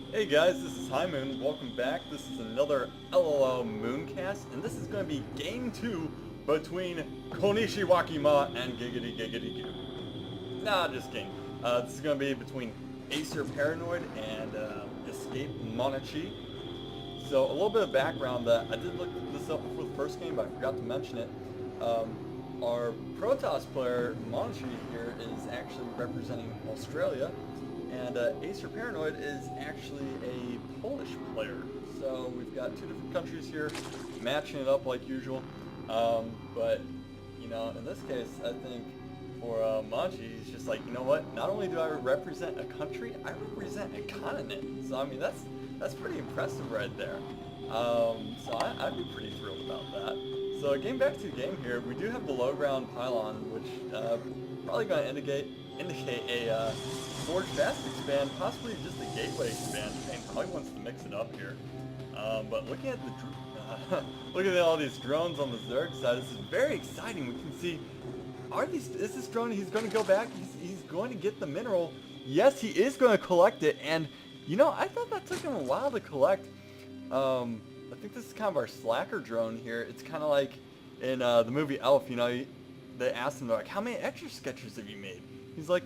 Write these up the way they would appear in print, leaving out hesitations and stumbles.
Hey guys, this is High Moon. Welcome back. This is another LOL Mooncast, and this is going to be game 2 between Konishi Wakima and Giggity Giggity Goo. Nah, just kidding. This is going to be between AcerParanOid and ESCmonchi. So a little bit of background that I did look this up before the first game, but I forgot to mention it. Our Protoss player, Monchi, here is actually representing Australia, and AcerParanOid is actually a Polish player. So we've got two different countries here, matching it up like usual. But, you know, in this case, I think for Monchi, he's just like, you know what? Not only do I represent a country, I represent a continent. So, I mean, that's pretty impressive right there. So I'd be pretty thrilled about that. So getting back to the game here, we do have the low ground pylon, which probably going to indicate a forge fast expand, possibly just a gateway expand. And probably wants to mix it up here. But looking at the looking at all these drones on the Zerg side, this is very exciting. We can see, is this drone? He's going to go back. He's going to get the mineral. Yes, he is going to collect it. And you know, I thought that took him a while to collect. I think this is kind of our slacker drone here. It's kind of like in the movie Elf, you know, they asked him, like, how many extra sketches have you made? He's like,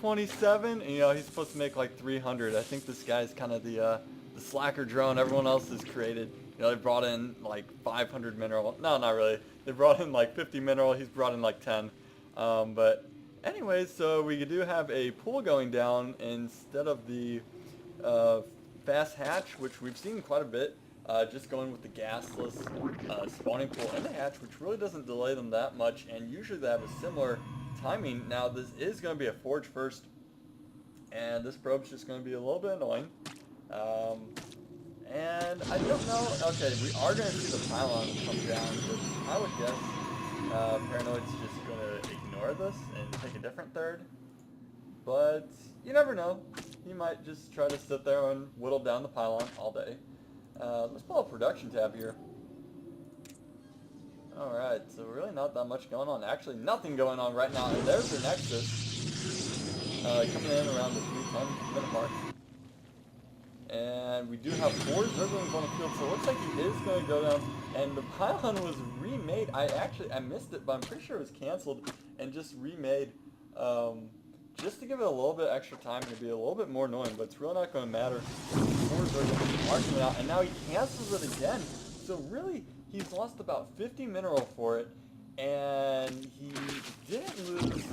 27, and you know, he's supposed to make like 300. I think this guy's kind of the slacker drone. Everyone else has created, you know, they brought in like 500 mineral. No, not really. They brought in like 50 mineral. He's brought in like 10. But anyways, so we do have a pool going down instead of the fast hatch, which we've seen quite a bit. Just going with the gasless spawning pool in the hatch, which really doesn't delay them that much, and usually they have a similar timing. Now this is going to be a forge first, and this probe's just going to be a little bit annoying. And I don't know, okay, we are going to see the pylon come down, which I would guess Paranoid's just going to ignore this and take a different third. But you never know. He might just try to sit there and whittle down the pylon all day. Let's pull up production tab here. Alright, so really not that much going on. Actually, nothing going on right now. And there's their Nexus coming in around the 310 minute mark. And we do have 4 Zerglings on the field, so it looks like he is going to go down. And the pylon was remade. I missed it, but I'm pretty sure it was canceled and just remade. Just to give it a little bit extra time to be a little bit more annoying, but it's really not going to matter. 4 Zerglings are coming out, and now he cancels it again. So really, he's lost about 50 mineral for it, and he didn't lose.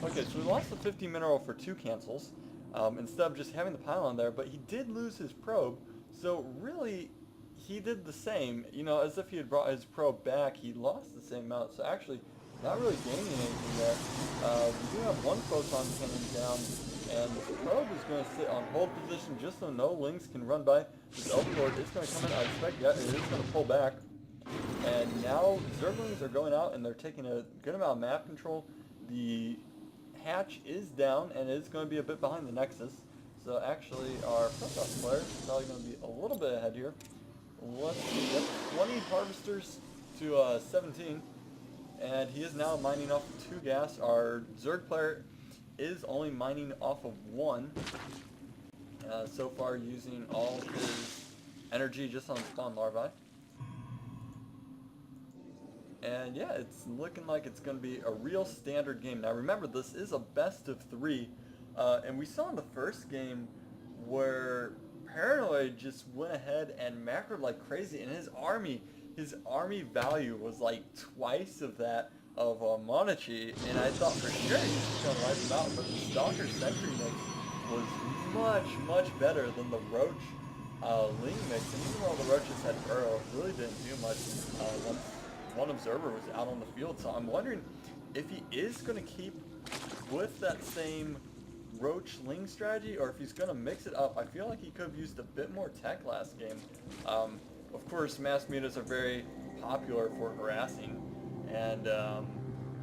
Okay, so he lost the 50 mineral for 2 cancels, instead of just having the pylon there, but he did lose his probe. So really, he did the same, you know, as if he had brought his probe back. He lost the same amount, so actually not really gaining anything there. We do have 1 photon cannon down, and the probe is going to sit on hold position just so no links can run by. This Overlord is going to come in. I expect that it is going to pull back. And now Zerglings are going out, and they're taking a good amount of map control. The hatch is down, and it is going to be a bit behind the Nexus. So actually, our Protoss player is probably going to be a little bit ahead here. Let's see, yep, 20 harvesters to 17. And he is now mining off of 2 gas. Our Zerg player is only mining off of 1. So far using all his energy just on spawn larvae. And yeah, it's looking like it's going to be a real standard game. Now remember, this is a best of 3. And we saw in the first game where Paranoid just went ahead and macroed like crazy, and his army value was like twice of that of Monchi, and I thought for sure he was going to wipe him out, but the Stalker Sentry mix was much better than the Roach Ling mix, and even though the Roaches had Burrow, it really didn't do much once one observer was out on the field. So I'm wondering if he is going to keep with that same Roach Ling strategy, or if he's going to mix it up. I feel like he could have used a bit more tech last game. Of course, mass mutas are very popular for harassing, and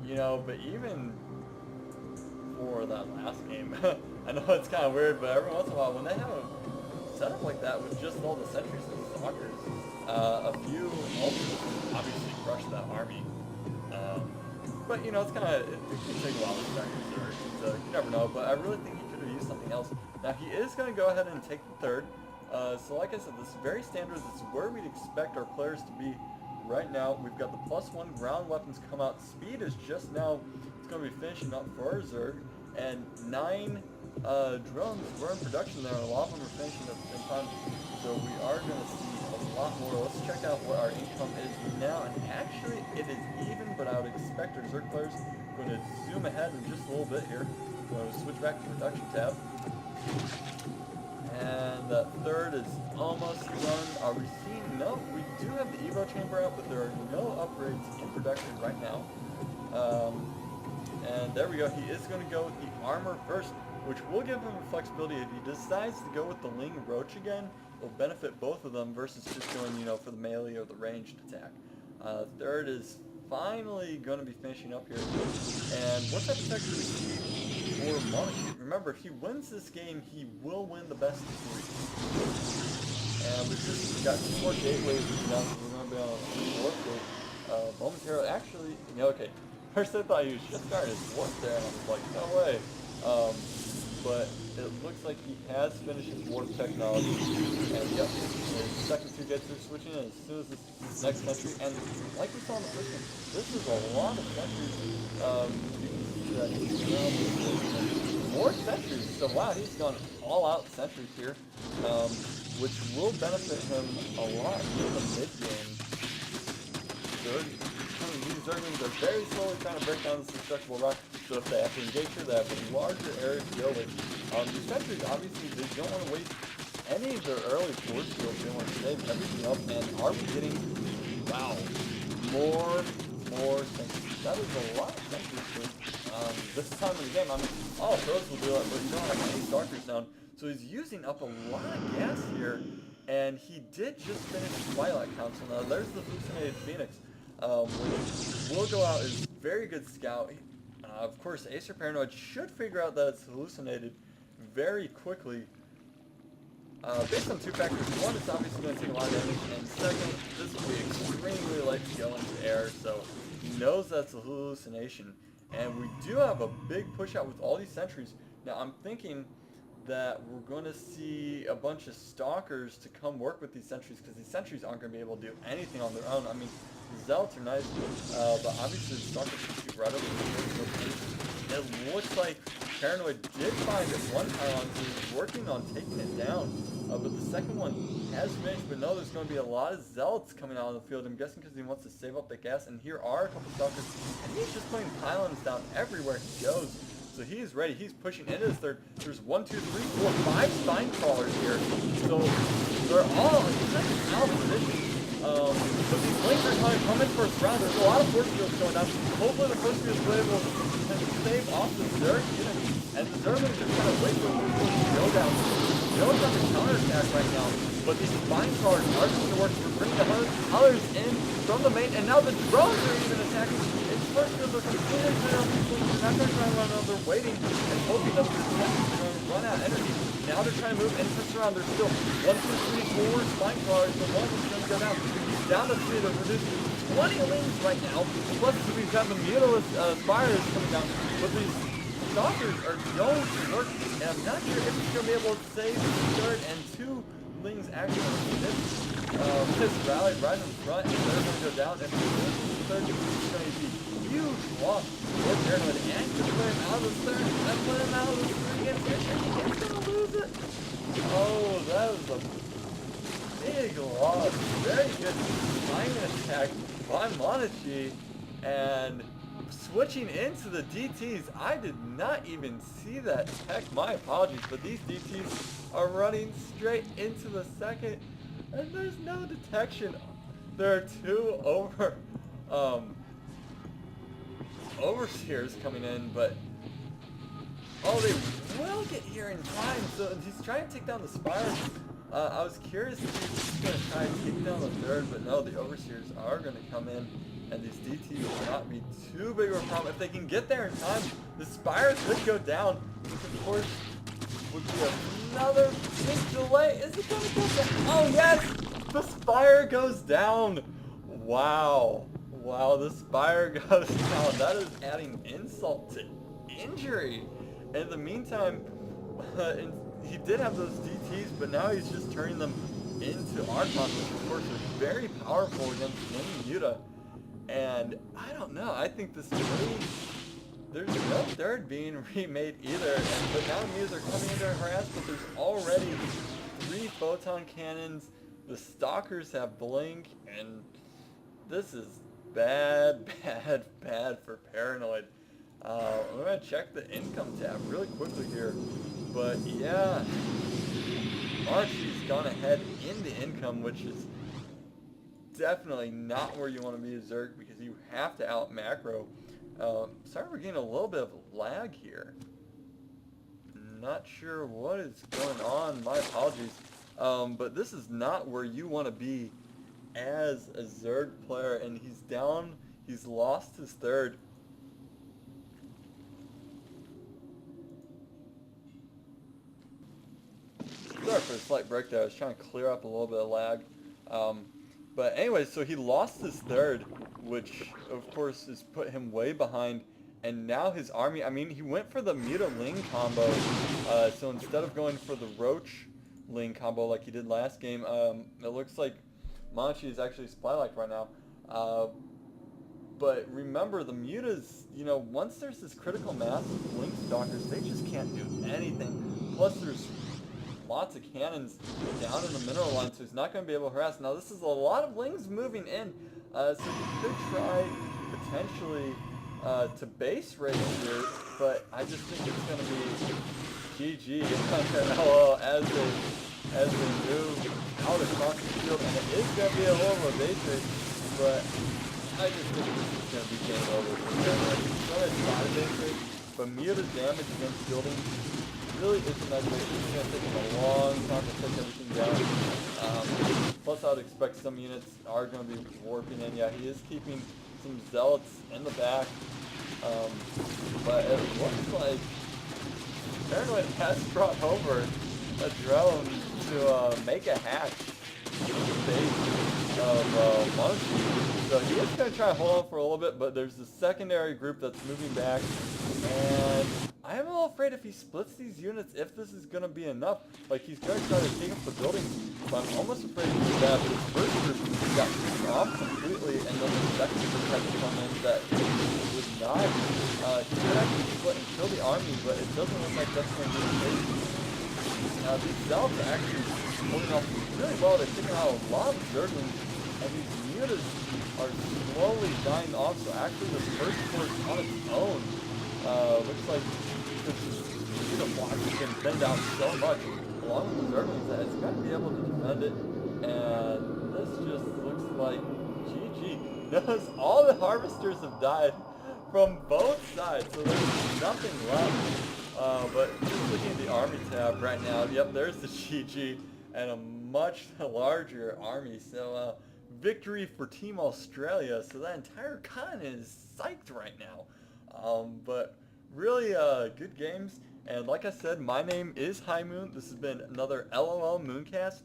you know, but even for that last game, I know it's kind of weird, but every once in a while, when they have a setup like that with just all the sentries and stalkers, a few ultimates obviously crush that army. But you know, it's kind of, it can take a while to start your Zerg, so you never know. But I really think he could have used something else. Now he is going to go ahead and take the third. So like I said, this is very standard. This is where we'd expect our players to be right now. We've got the +1 ground weapons come out. Speed is just now, it's going to be finishing up for our Zerg. And 9 drones were in production there. A lot of them are finishing up in time. So we are going to see a lot more. Let's check out what our income is now. And actually, it is even, but I would expect our Zerg players going to zoom ahead in just a little bit here. Going to switch back to the production tab. And that third is almost done. Are we seeing? No, we do have the Evo chamber out, but there are no upgrades in production right now. And there we go. He is going to go with the armor first, which will give him flexibility. If he decides to go with the Ling Roach again, it will benefit both of them versus just going, you know, for the melee or the ranged attack. Third is finally going to be finishing up here. And what type of tech do we see for Monchi? Remember, if he wins this game, he will win the best of 3. And we've just got 2 more gateways now, so we're going to be on a warp gate momentarily. Actually, you know, okay. First I thought he was just starting his warp there, and I was like, no way. But it looks like he has finished his warp technology. And yep, his second 2 gates are switching in as soon as this next sentry. And like we saw in the first one, this is a lot of sentries. You can see that he's now more sentries. So wow, he's gone all out sentries here, which will benefit him a lot in the mid game. These Zerglings are very slowly trying to break down this destructible rock, so if they have to engage here, they have a larger area to go with. These sentries, obviously, they don't want to waste any of their early force fields. They want to save everything up, and are we getting, wow, more sentries. That is a lot of sentries for this time of the game. I mean, all throws will do it, but you don't have any stalkers down, so he's using up a lot of gas here, and he did just finish Twilight Council. Now, there's the hallucinated Phoenix. Which will go out as very good scout. Of course, AcerParanOid should figure out that it's hallucinated very quickly. Based on 2 factors. One, it's obviously going to take a lot of damage, and second, this will be extremely light to go into air, so he knows that's a hallucination. And we do have a big push out with all these sentries. Now, I'm thinking that we're going to see a bunch of stalkers to come work with these sentries, because these sentries aren't going to be able to do anything on their own. I mean, Zealots are nice, but obviously the stalkers can shoot right over the place. It looks like Paranoid did find it one pylon, so he's working on taking it down. But the second one has finished, but no, there's going to be a lot of Zealots coming out of the field. I'm guessing because he wants to save up the gas, and here are a couple stalkers, and he's just putting pylons down everywhere he goes. So he's ready. He's pushing into his third. There's 1, 2, 3, 4, 5 spine crawlers here. So they're all out of position. So these links are trying to come in first round. There's a lot of force fields going down. Hopefully the force fields will be able to save off the Zerg unit. And the Zerg are just kind of wait for the force fields to go down. Joe's on the counterattack right now, but these spine crawlers are going to work. We're bringing the others in from the main, and now the drones are even attacking. Its force fields are completely clear off these links. They're not going to try and run out. They're waiting and hoping that the defenses are going to run out of energy. Now they're trying to move and push around. There's still 1, 2, 3, 4 spine crawlers, so one is going to go down. He's down to 3. They're producing 20 lings right now. Plus, we've got the Mutilus spires coming down. But these stalkers are going to work, and I'm not sure if he's going to be able to save the third and 2 lings actually this rally right in front, and they're going to go down. And if he loses the third, it's going to be huge loss for Paranoid, and to put him out of the third, and put him out of the third against Fisher. He's going to lose it. Oh, that was a big loss. Very good flying attack by Monchi, and switching into the DTs. I did not even see that tech. My apologies, but these DTs are running straight into the second, and there's no detection. There are 2 overseers coming in, but oh, they will get here in time. So he's trying to take down the spires. I was curious if he's going to try and take down the third, but no, the overseers are going to come in, and these DTs will not be too big of a problem. If they can get there in time, the spires could go down, which of course would be another big delay. Is it going to go down? Oh yes! The spire goes down! Wow. Wow, the spire goes down. That is adding insult to injury. In the meantime, he did have those DTs, but now he's just turning them into Archons, which of course are very powerful against Mini Muta. And I don't know, I think this really, there's no third being remade either, but now Mutas are coming in to harass, but there's already 3 photon cannons, the Stalkers have Blink, and this is bad, bad, bad for Paranoid. I'm going to check the income tab really quickly here, but yeah, Monchi's gone ahead in the income, which is definitely not where you want to be as Zerg, because you have to out macro. Sorry, we're getting a little bit of lag here. Not sure what is going on, my apologies. But this is not where you want to be as a Zerg player, and he's down, he's lost his third. Sorry for the slight break there, I was trying to clear up a little bit of lag. But anyway, so he lost his third, which of course has put him way behind, and now his army, I mean, he went for the Muta Ling combo, so instead of going for the Roach Ling combo like he did last game, it looks like Monchi is actually supply-like right now. But remember, the Mutas, you know, once there's this critical mass of Link Stalkers, they just can't do anything. Plus there's lots of cannons down in the mineral line, so he's not going to be able to harass. Now this is a lot of Lings moving in, so he could try potentially to base race here, but I just think it's going to be GG as they move out across the field, and it is going to be a little of a base race, but I just think this is going to be game over for Paranoid. He's going to try to base race, but Muta's damage against buildings really isn't that great. It's going to take him a long time to take everything down. Plus, I would expect some units are going to be warping in. Yeah, he is keeping some Zealots in the back. But it looks like Paranoid has brought over a drone to make a hatch in the base of Monchi. So he is going to try to hold on for a little bit, but there's a secondary group that's moving back, and I am a little afraid if he splits these units, if this is going to be enough. Like, he's going to try to take up the building, but I'm almost afraid to do that. His first group got kicked off completely, and then the second group had to come in that would not. He could actually split and kill the army, but it doesn't look like that's going to be the case. Now, these Zealots are actually holding off really well. They're taking out a lot of Zerglings, and these Mutas are slowly dying off, so actually this first force on its own looks like this Muta block has been thinned down so much, along with the Zerglings, that it's going to be able to defend it, and this just looks like GG. Notice all the Harvesters have died from both sides, so there's nothing left. But just looking at the army tab right now, yep, there's the GG, and a much larger army, so victory for Team Australia, so that entire continent is psyched right now. But really good games, and like I said, my name is High Moon. This has been another LOL Mooncast.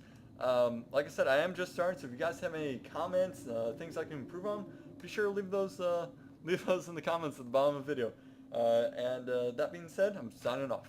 Like I said, I am just starting, so if you guys have any comments, things I can improve on, be sure to leave those in the comments at the bottom of the video. And that being said, I'm signing off.